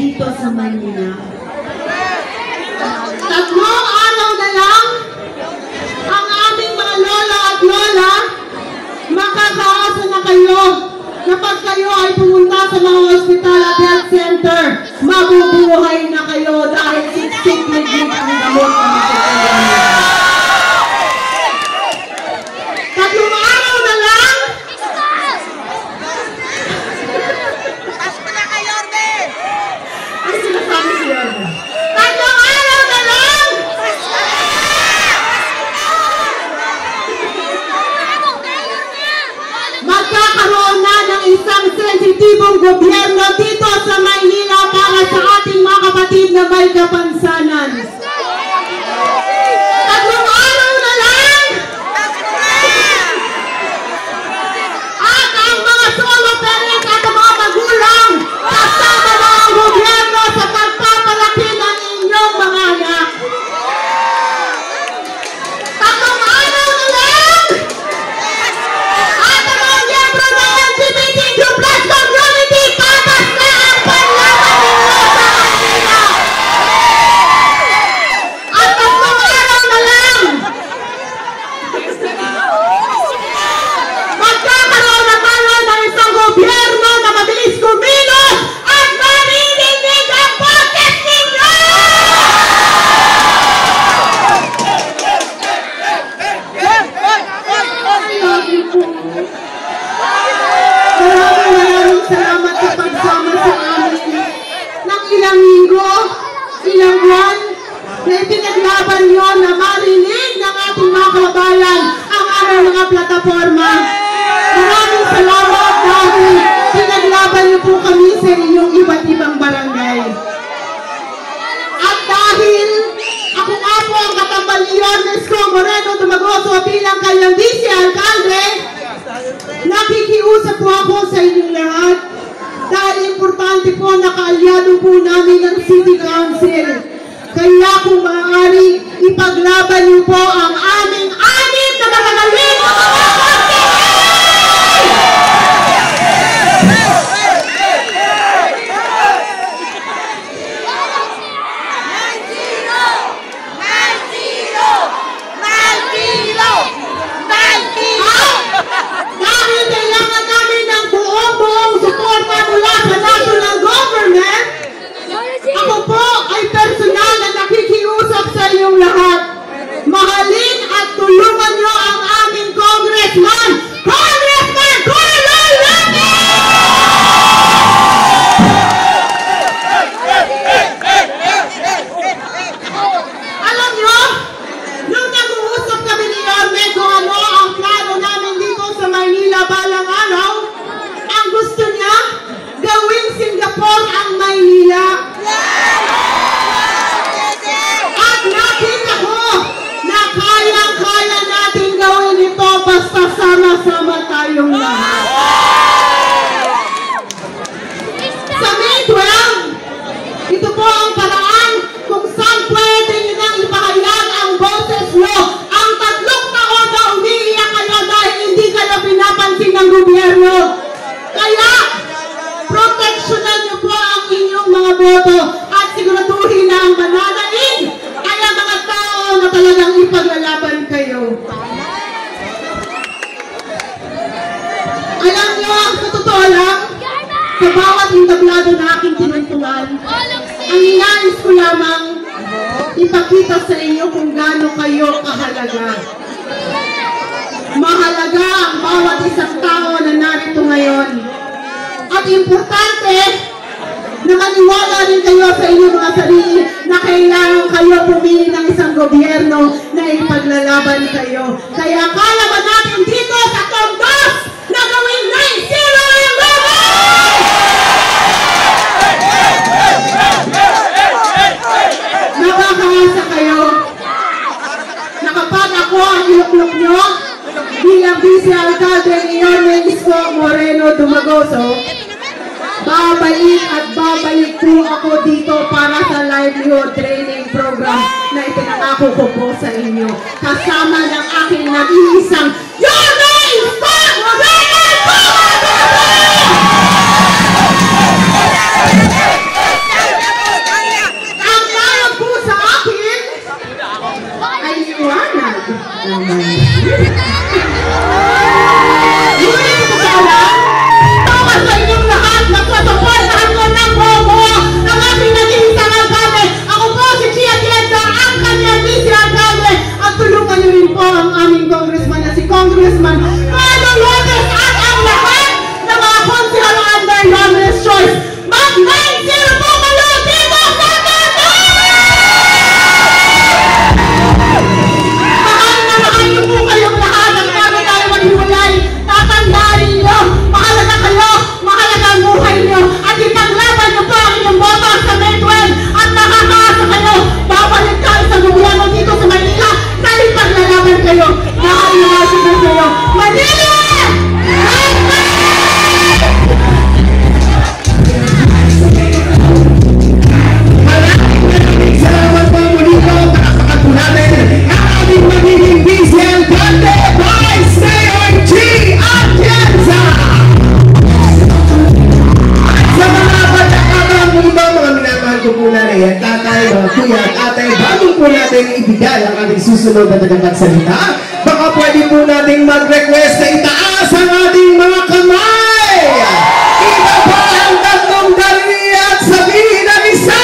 dito sa Manila. 3 araw na lang ang aming mga lola at lola, makakaasa na kayo kapag kayo ay pumunta sa mga hospital at health center. Mabubuhay na kayo dahil siksik-liglig ang gamot na makakayanin. 3 araw na lang. Ano sinasabi si Yorme? 3 araw na lang. Magkakaroon na ng isang sensitibong gobyerno dito sa Maynila para sa ating mga kapatid na may kapansanan. 3 araw na lang. At ang mga solo parents at ang mga magulang, kasama na ang gobyerno sa pagpapalaki ng inyong mga anak. 3 araw na lang. At ang mga miyembro ng LGBTQ+ community, patas na ang panlaban ninyo sa Manila. At 3 araw na lang. Magkakaroon na tayo ng isang gobyerno na mabilis kumilos at marinig ang boses ninyo! Maraming salamat sa pagsama sa amin ng ilang linggo, ilang buwan na ipinaglaban nyo na marinig ng ating mga kababayan ang aming mga plataforma. Maraming salamat dahil pinaglaban niyo po kami sa inyong iba't ibang barangay. At dahil ako nga po ang katambal ni Yorme Moreno Dumagoso bilang kanyang vice-alcalde, nakikiusap po ako sa inyong lahat dahil importante po na kaalyado po namin ang City Council. Kaya kung maaari, ipaglaban niyo po ang aming 6 na magagaling na mga dahil kailangan namin ng buong suporta mula sa national government, ako po ay personal na nakikiusap sa inyong lahat. Mahalin at tulungan nyo ang aming Congressman Corazon Lame! Alam nyo, nung nag-uusap kami ni Yorme kung ano ang plano namin dito sa Maynila balang araw, ang gusto niya, gawing Singapore ang Maynila. At nakita ko na kayang-kaya natin gawin ito basta sama-sama tayong lahat. Sa May 12, ito po ang paraan kung saan pwede nyo nang ipahayag ang boses nyo. Ang 3 taon na umiiyak kayo dahil hindi kayo pinapansin ng gobyerno. Kaya, proteksyonan nyo po ang inyong mga boto at siguraduhin na ang mananaig ay ang mga tao na talagang ipaglalaban kayo. Alam nyo, sa totoo lang, sa bawat entablado na aking tinuntungan, ang inais ko lamang ipakita sa inyo kung gaano kayo kahalaga. Mahalaga ang bawat isang tao na narito ngayon. At importante na maniwala rin kayo sa inyong mga sarili na kailangan kayo pumili ng isang gobyerno na ipaglalaban kayo. Kaya kaya ba natin dito sa Condos na gawing 9-0 ang laban? Nakakaasa kayo na kapag ako ang iluklok nyo bilang vice-alcalde ni Yorme Moreno Dumagoso, babalik at babalik po ako dito para sa livelihood training program na ipinangako ko po sa inyo. Kasama ng aking nag-iisang Yorme Moreno Dumagoso! naman. Ngunit ito sana, para sa inyong lahat, nagpasuportahan ko ng bobo ang ating naging isang alkalde. Ako po si Chia Tienda, ang kanyang vice alkalde. At tulungan niyo rin po ang aming congressman na si Congressman Carlo Lopez at ang lahat ng mga konsehal under Governor's Choice. Mag-9-0 po kayo dito sa Tata! Mahal na mahal niyo po kayong lahat at para tayo maghiwalay. Tatandaan niyo, mahalaga kayo, mahalaga ang buhay niyo at ipaglaban niyo po ang inyong boto sa May 12 at nakakaasa kayo. Babalik tayo sa gobyerno dito sa Manila sa ipaglalaban kayo. Mahal na mahal siya kayo. Manila! Salamat po muli po. Takatakan po natin ang aming magiging vice alkalde, Vice Mayor G. Atienza. At sa mga batakabang po ito, mga minamahal ko po na rin, tatay, mga kuya at atay, bago po natin ibigay ang aming susunod na tagapagsalita, baka pwede po natin mag-request na itaas ang ating mga kamay. Ito po ang tatlong dali at sabihin ng isa.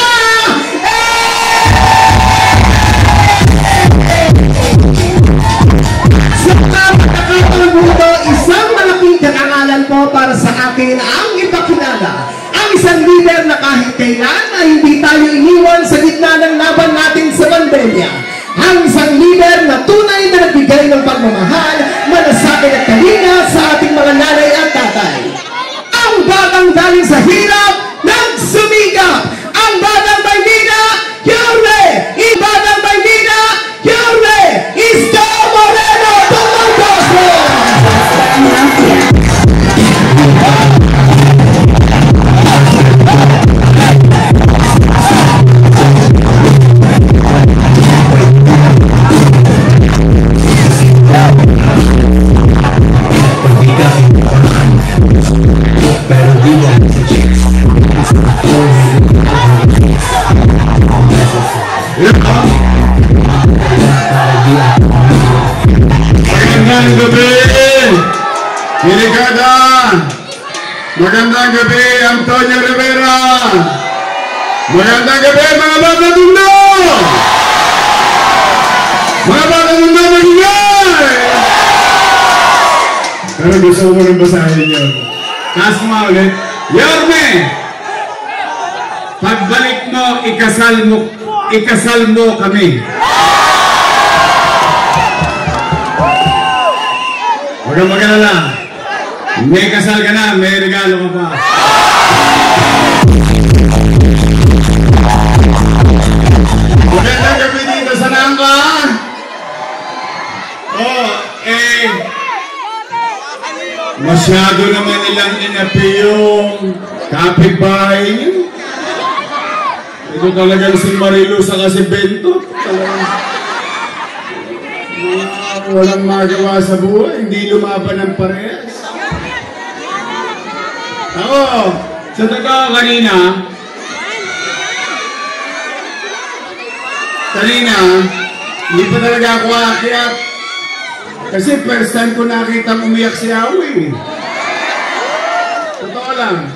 Isang malaking karangalan po para sa akin ang ipakilala ang isang leader na kahit kailan na hindi tayo iniwan sa gitna ng laban natin sa pandemya. Ang isang leader na tunay na nagbigay ng pagmamahal, malasakit at kalinga sa ating mga nanay at tatay. Ang batang galing sa hirap, nagsumikap. Ang batang Maynila, Yorme! Ibatang Maynila, Yorme! Isko Moreno! Tumantoso! Magandang gabi, Delikada! Magandang gabi, Antonio Rivera! Magandang gabi, mga bata mundo! Mga bata mundo, magingay! Pero gusto ko rin basahin yun. Taas mo ulit. Yorme! Pagbalik mo, ikasal mo kami. Huwag kang mag-alala. May kasal ka na, may regalo ka pa. Magandang gabi dito sa Nangka. Masyado naman nilang inapi yung kapitbahay niyo. Ito talagang si Marilu sa kasi Bento. Walang magawa sa buhay, hindi lumaban ng parehas. Ako, sa totoo kanina, hindi pa talaga ako aakyat. Kasi first time ko nakita umiyak si Awi. Totoo lang.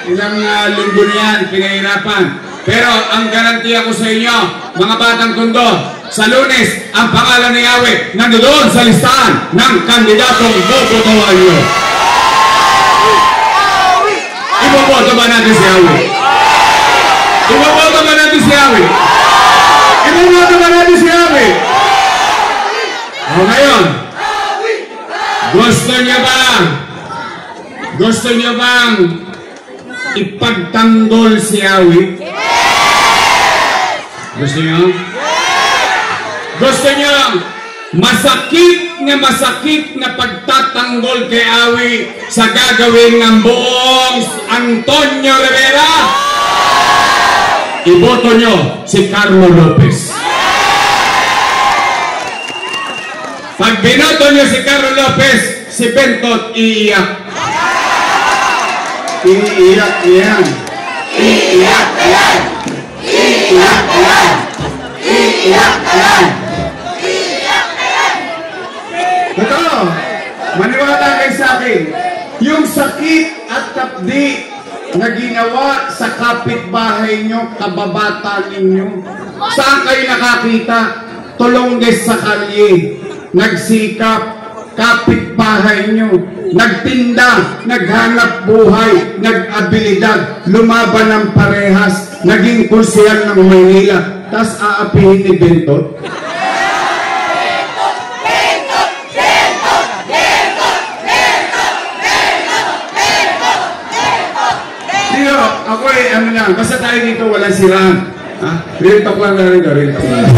Ilang linggo na yan, pinahirapan. Pero ang garantiya ko sa inyo, mga batang tondo, sa Lunes, ang pangalan ni Awi nandoon sa listahan ng kandidatong bobotohan nyo. Iboboto ba natin si Awi? Iboboto ba natin si Awi? Iboboto ba natin si Awi? O ngayon, gusto niyo bang ipagtanggol si Awi? Gusto niyo? Gusto niyo masakit na pagtatanggol kay Awi sa gagawin ng buong Antonio Rivera? Iboto niyo si Carlo Lopez. Pag binoto niyo si Carlo Lopez, si Bentot iiyak. Iiyak yan. Iiyak yan. Iiyak yan. Iiyak yan. akin, yung sakit at kapdi na ginawa sa kapitbahay nyo, kababata ninyo. Saan kayo nakakita? Tulongges sa kalye, nagsikap, kapitbahay nyo, nagtinda, naghanap buhay, nag-abilidad, lumaban ng parehas, naging kursiyal ng Maynila, tas aapihin ni Bentot. Ako ano lang, basta tayo dito walang siraan. Ha? Real talk lang na rin ka, real talk lang.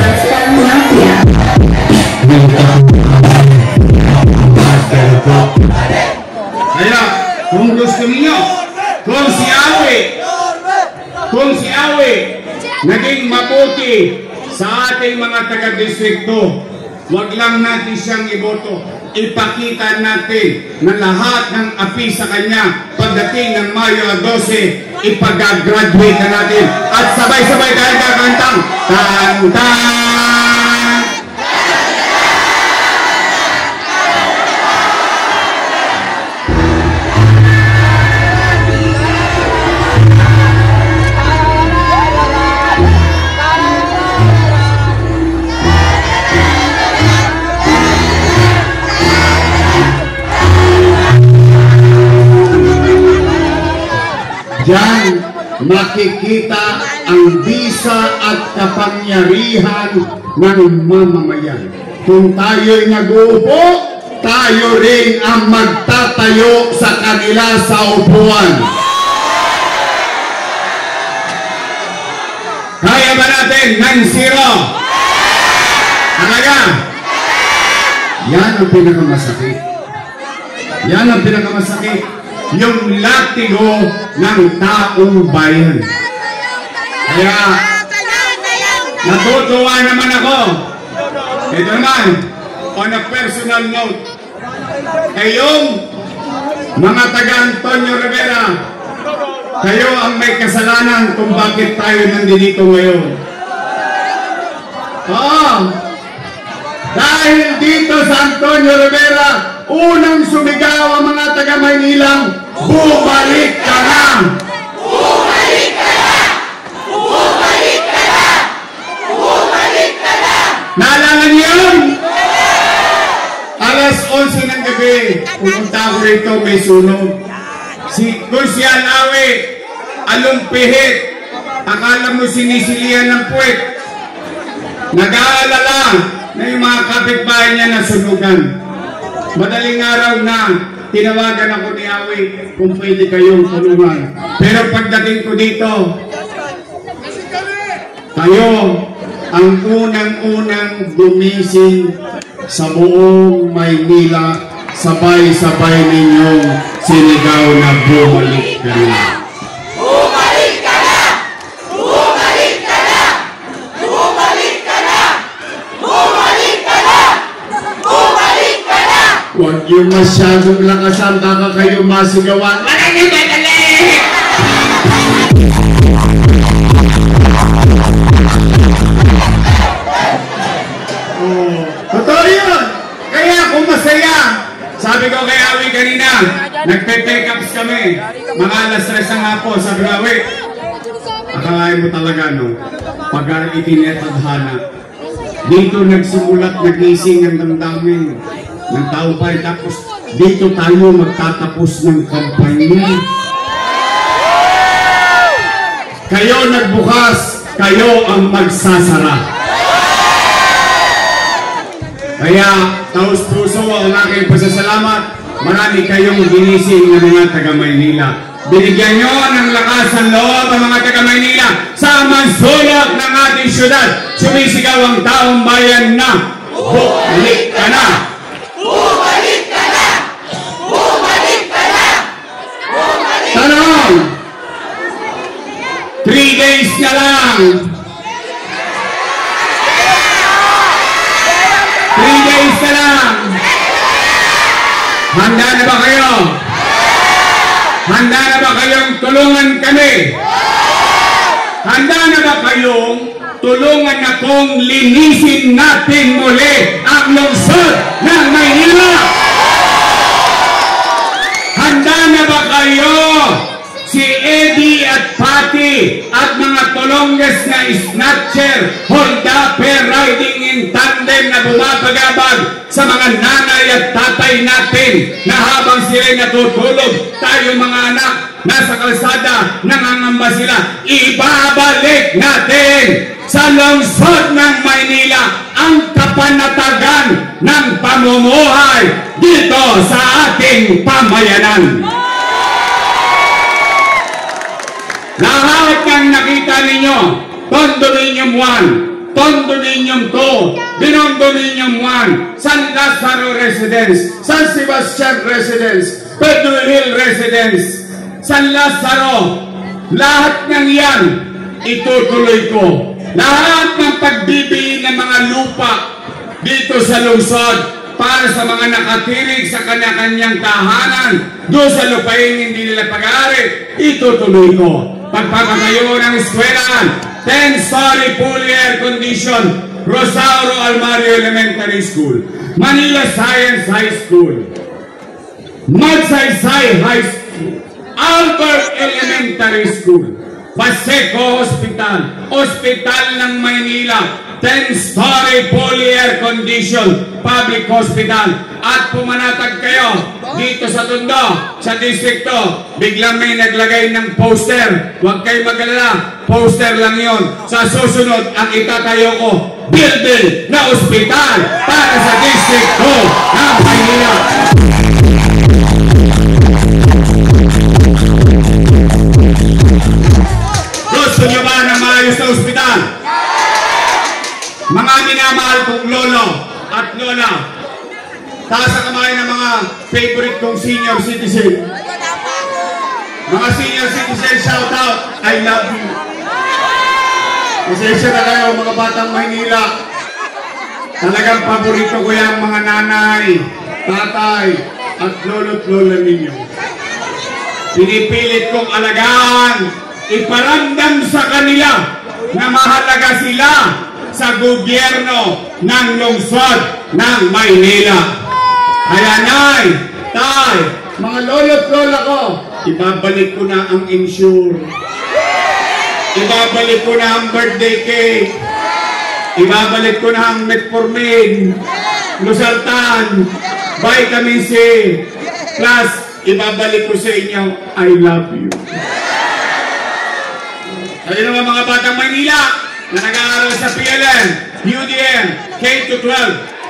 Kaya, kung gusto niyo, kung si Awe naging mabuti sa ating mga taga-distrikto, wag lang natin siyang iboto. Ipakita natin na lahat ng api sa kanya pagdating ng Mayo 12, ipag-graduate na natin at sabay-sabay tayo kakantang Tantang! Diyan makikita ang bisa at kapangyarihan ng mamamayan. Kung tayo'y nag-uupo, tayo rin ang magtatayo sa kanila sa upuan. Kaya ba natin 9-0? Talaga? Yan ang pinakamasakit. Yan ang pinakamasakit. Yung latigo ng taong bayan. Kaya, natutuwa naman ako. Ito naman, on a personal note, kayong mga taga Antonio Rivera, kayo ang may kasalanan kung bakit tayo nandito ngayon. Dahil dito sa Antonio Rivera, unang sumigaw ang mga taga-Maynilang, bumalik ka na! Bumalik ka na! Bumalik ka na! Bumalik ka na! Naalala niyo yun? Alas 11 ng gabi, pupunta ako rito, may sunog. Si Kursiyal Awe, alumpihit, akala mo sinisilihan ng puwet. Nag-aalala na yung mga kapitbahay niya nasunugan. Madaling araw na tinawagan ako ni Awe kung pwede kayong tulungan. Pero pagdating ko dito, kayo ang unang-unang gumising sa buong Maynila, sabay-sabay ninyong sinigaw na bumalik ka na. Bumalik ka na! Bumalik ka na! Bumalik ka na! Bumalik ka na! Bumalik ka na! Huwag yung masyadong lakasan, baka kayo masigawan. Maraming madali! Totoo yun! Kaya kung masaya, sabi ko kay Awi kanina, nagpe-take-ups kami. Mga alas 3 ng hapon, sabi ko, Awi, akalain mo talaga, no? Pag itinetadhana, dito nagsimulat, nagising ang damdamin ng tao pa, tapos dito tayo magtatapos ng kampanya. Kayo nagbukas, kayo ang magsasara. Kaya, taos-puso ang aking pasasalamat. Marami kayong ginising ng mga taga-Maynila. Binigyan nyo ng lakas ng loob ang mga taga-Maynila sa mansulok ng ating syudad. Sumisigaw ang taong bayan na, bumalik ka na! Bumalik ka na! Bumalik ka na! Tanong! 3 days na lang! 3 days na lang! Handa na ba kayo? Handa na ba kayong tulungan kami? Handa na ba kayong tulungan akong linisin natin muli ang lungsod ng Maynila? kayo, si Eddie at Patty at mga tulongges na snatcher, hold-upper, riding in tandem na bumabagabag sa mga nanay at tatay natin na habang sila'y natutulog, tayo mga anak, nasa kalsada, nangangamba sila, ibabalik natin sa lungsod ng Maynila ang kapanatagan ng pamumuhay dito sa ating pamayanan. Lahat ng nakita ninyo, Condominium 1, Condominium 2, Binondominium 1, San Lazaro Residence, San Sebastian Residence, Pedro Hill Residence, San Lazaro, lahat ng yan, itutuloy ko. Lahat ng pagbibigay ng mga lupa dito sa lungsod para sa mga nakatirig sa kanya-kanyang tahanan, doon sa lupain hindi nila pag-aari, itutuloy ko. Pagpapatayo ng eskwelahan, 10-story fully air condition, Rosauro Almario Elementary School, Manila Science High School, Magsaysay High School, Albert Elementary School, Paseco Hospital, Hospital ng Maynila, 10-story fully air condition public hospital. At pumanatag kayo dito sa Tondo, sa distrikto, biglang may naglagay ng poster. Huwag kayo mag-alala, poster lang yon. Sa susunod, ang itatayo ko, building na ospital para sa distrikto ng Maynila. Gusto nyo ba ng maayos na ospital? Mga minamahal kong lolo at lola, taas ang kamay ng mga favorite kong senior citizen. Mga senior citizen, shout out, I love you. Pasensya na kayo mga batang Maynila. Talagang paborito ko yung mga nanay, tatay, at lolo't lola ninyo. Pinipilit kong alagaan, iparamdam sa kanila na mahalaga sila sa gobyerno ng lungsod ng Maynila. Kaya nay, tay, mga lolo't lola ko, ibabalik ko na ang insure. Ibabalik ko na ang birthday cake. Ibabalik ko na ang metformin, losartan, vitamin C. Plus, ibabalik ko sa inyo, I love you. Kaya naman mga batang Maynila na nag-aaral sa PLN, UDM, K-12,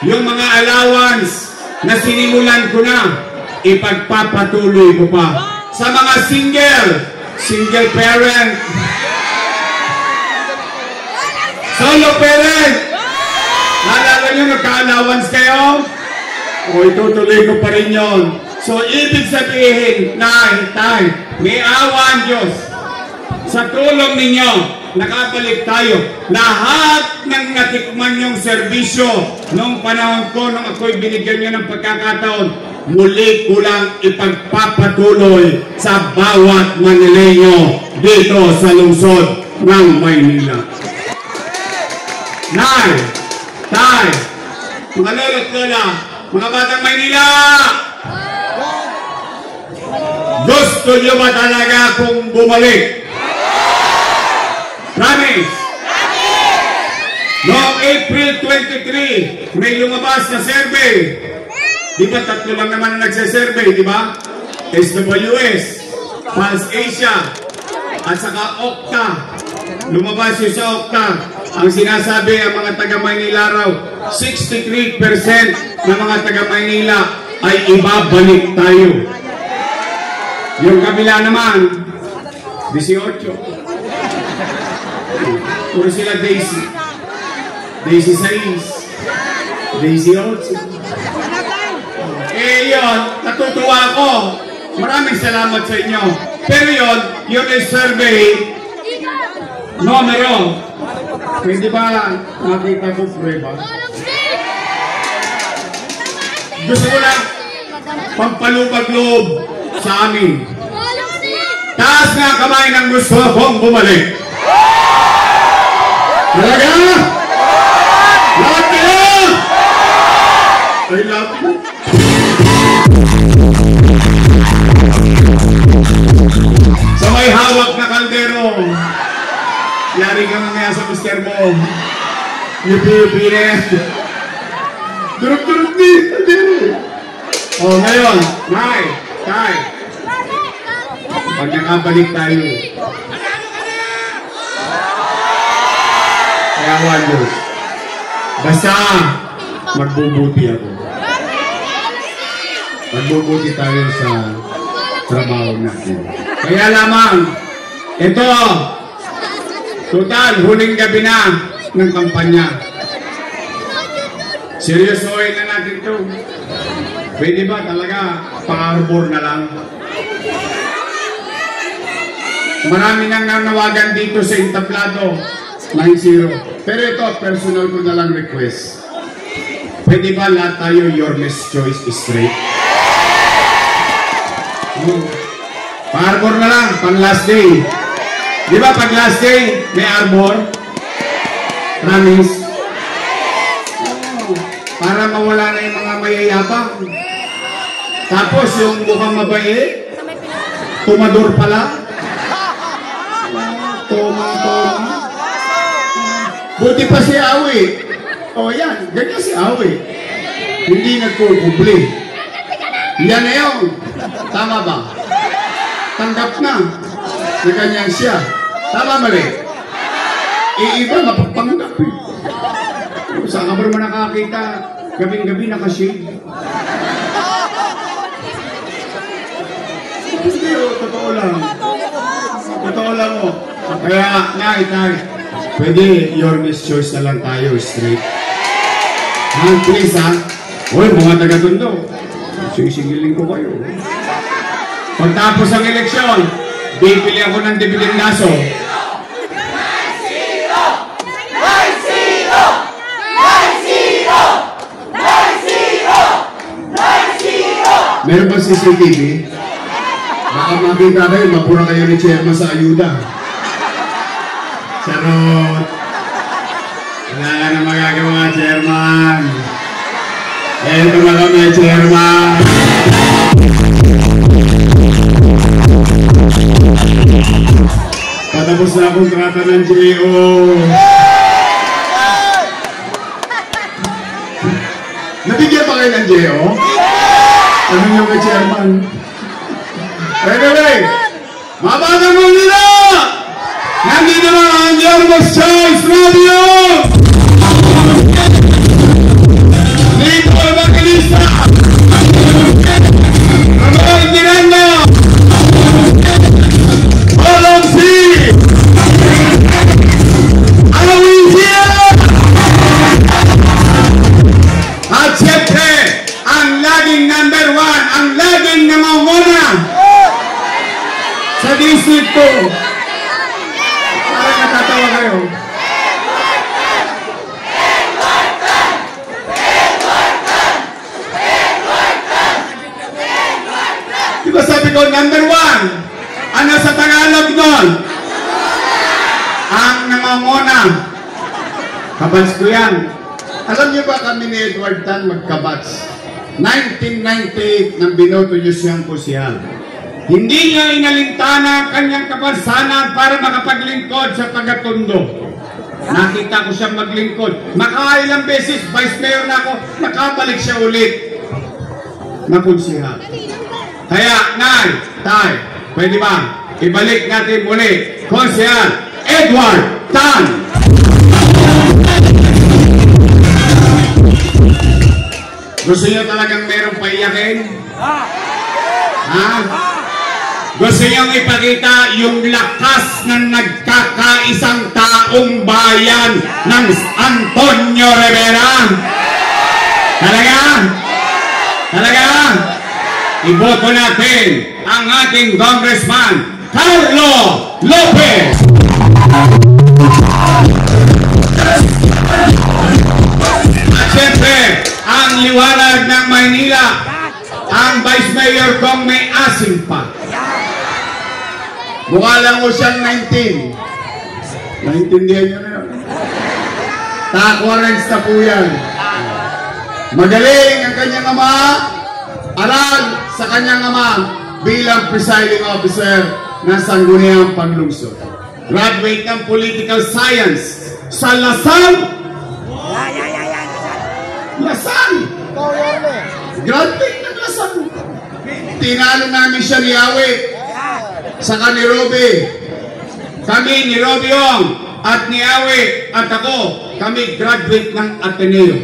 yung mga allowance na sinimulan ko na, ipagpapatuloy ko pa. Sa mga single parent, solo parent, naalala nyo nagka-allowance kayo? O itutuloy ko pa rin yun. So ibig sabihin, tay, may awa ang Diyos. Sa tulong ninyo, nakabalik tayo. Lahat ng natikman yung serbisyo noong panahon ko, nung ako'y binigyan nyo ng pagkakataon, muli ko lang ipagpapatuloy sa bawat Manileño dito sa lungsod ng Maynila. Nay, tay, mga lolo't lola, mga batang Maynila, gusto nyo ba talaga kung bumalik? Promise? Noong April 23, may lumabas na survey. Di ba tatlo lang naman na nagsasurvey, di ba? SWS, Pulse Asia, at saka Okta. Lumabas yun sa Okta. Ang sinasabi ang mga taga-Maynila raw, 63% ng mga taga-Maynila ay ibabalik tayo. Yung kabila naman, 18. Puro sila Daisy. Daisy 6. Daisy 8. Yun, natutuwa ako. Maraming salamat sa inyo. Pero yun ay survey numero. Hindi ba nakita ko prueba? Gusto ko lang pampalubag-loob sa amin. Taas nga kamay ng gusto kong bumalik. Talaga? Lahat kayo! I love you. Yupi-yupi na yan. Durug-durug din. O ngayon, Nay, Tay. Pag nakabalik tayo. Kaya walo. Basta, magbubuti ako. Magbubuti tayo sa trabaho natin. Kaya lamang, ito, total, huling gabi na ng kampanya. Seryosohin na natin ito. Pwede ba talaga pa-arbor na lang? Marami nang nanawagan dito sa entablado 9-0. Pero ito, personal ko na lang request. Pwede ba lahat tayo your best choice is straight? Pa-arbor na lang, pang last day. Di ba pag last day, may arbor? Promise? Para mawala na yung mga mayayabang. Tapos yung mukhang mabait, tumador pala. Toma. Buti pa si Awi. O yan, ganyan si Awi. Hindi nagkukubli. Yan na yun. Tama ba? Tanggap na. Na ganyan siya. Tama mali? Iiba, mapagpanggap eh. Saan ka ba naman nakakita? Gabing-gabi nakashade. Hindi o, totoo lang. Totoo lang o. Kaya, Nay, pwede your best choice na lang tayo, straight. Please ha. Uy, mga taga-tundo. Sisigilin ko kayo. Pagtapos ang eleksyon, bibili ako ng dividend laso. Meron ba CCTV? Baka makita kayo, mapura kayo ni Chairman sa ayuda. Charot! Wala ka na magagawa, Chairman. Eto na kami, Chairman. Patapos na akong kontrata ng GO. Nabigyan pa kayo ng GO? Ano yung kay Chairman? Anyway, mabagang mo nila! Nandito na ang Your Best Choice Radio! Dito ang Evangelista! Ramon Miranda! Olong C! Aloysia! At siyempre, ang laging number 1, ang laging namamuna sa district ko. Parang natatawa kayo. Diba sabi ko, number 1, ano sa Tagalog doon? Ang namamuna. Kabats ko yan. Alam niyo ba kami ni Edward Tan magkabats? 1998 nang binoto niyo siyang kusyan. Hindi niya inalintana kanyang kapansanan para makapaglingkod sa taga-Tondo. Nakita ko siya maglingkod. Makailang beses, vice mayor na ako, nakabalik siya ulit. Napunsihan. Kaya, Nay, Tay, pwede ba? Ibalik natin muli. Konsehal Edward Tan. Gusto niyo talagang merong paiyakin? Ha? Gusto niyong ipakita yung lakas ng nagkakaisang taong bayan ng Antonio Rivera? Talaga? Talaga? Iboto natin ang ating congressman, Carlo Lopez! At siyempre, ang liwanag ng Maynila, ang Vice Mayor kong may asim pa. Mukha lang ko siyang 19. Naintindihan nyo na yun. Takwarens na po yan. Magaling ang kanyang ama. Aral sa kanyang ama bilang presiding officer ng Sangguniang Panlungsod. Graduate ng Political Science sa Lasal Lasal! Graduate ng Lasal. Tinalo namin siya ni Awe. Saka ni Roby. Kami ni Robiong at ni Awe at ako, kami graduate ng Ateneo.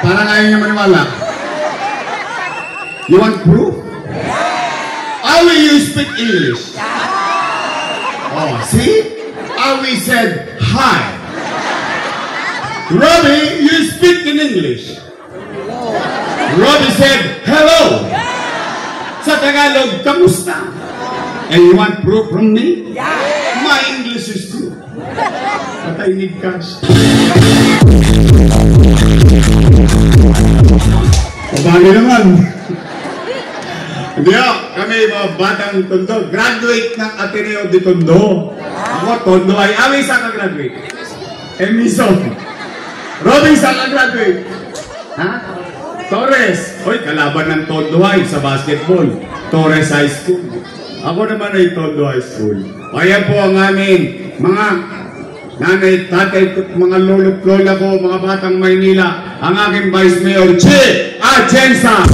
Parang ayaw niya maniwala. You want proof? Awe, you speak English. Oh, see? Awe said hi. Robbie, you speak in English. Robbie said hello. Sa Tagalog, kamusta? And you want proof from me? My English is good. But I need cash. Pabali naman. Hindi kami mga batang Tondo. Graduate ng Ateneo de Tondo. Ako, Tondo ay Awe sa ka-graduate. Emiso. Robin sa ka-graduate. Ha? Torres. Oy, kalaban ng Tondo ay sa basketball. Torres High School. Ako naman ay Tondo High School. Kaya po ang aming mga nanay, tatay, mga lolo't lola ko, mga batang Maynila, ang aking Vice Mayor, Che Atienza.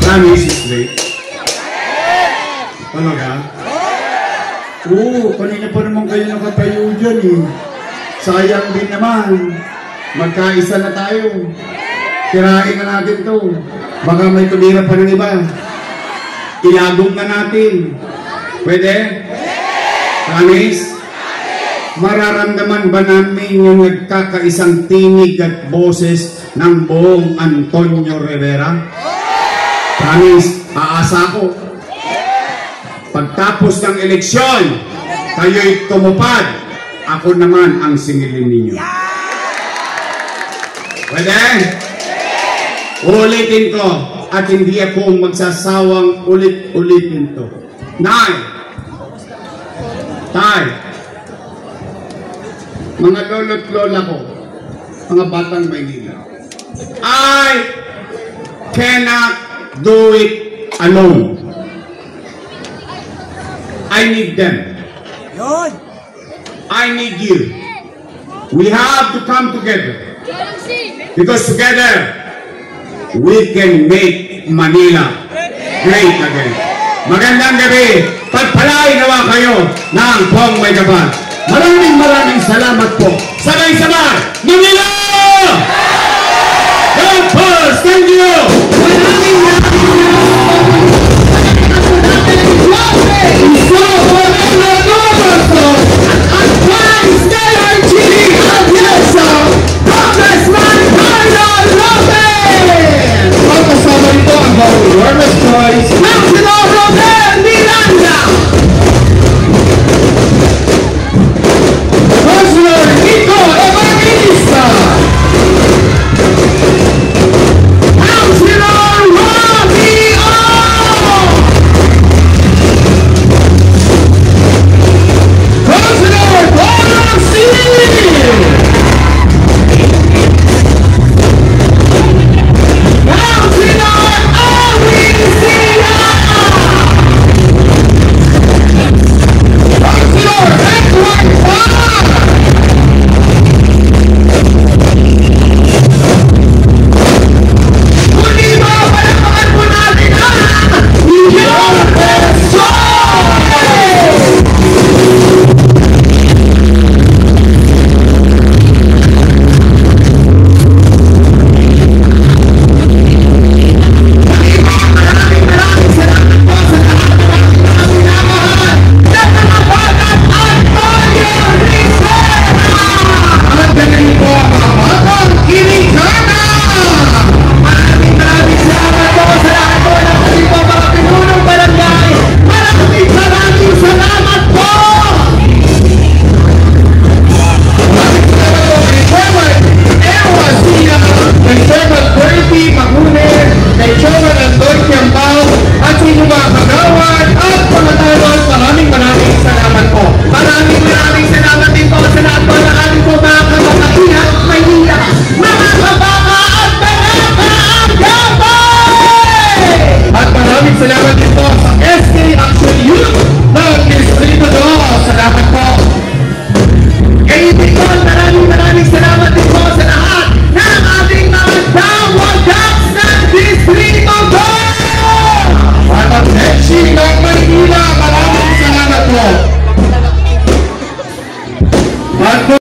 Promise is late. Talaga? Oo, kanina pa naman kayo nakatayo dyan eh. Sayang din naman. Magkaisa na tayo. Kirain na natin to. Baka may tumira pa ng iba. Ilagog na natin. Pwede? Promise? Mararamdaman ba namin yung nagkakaisang tinig at boses ng buong Antonio Rivera? Promise, aasa ko. Pagtapos ng eleksyon, kayo'y tumupad. Ako naman ang singilin ninyo. Pwede? Ulitin ko at hindi ako magsasawang ulit-ulitin to. Nay! Tay! Mga lolo't lola ko, mga batang Maynila, I cannot do it alone. I need them. I need you. We have to come together. Because together, we can make Manila great again. Magandang gabi. Pagpalain nawa kayo ng Pong May Gapan. Maraming salamat po. Sabay-sabay, Manila! God first! Thank you! Maraming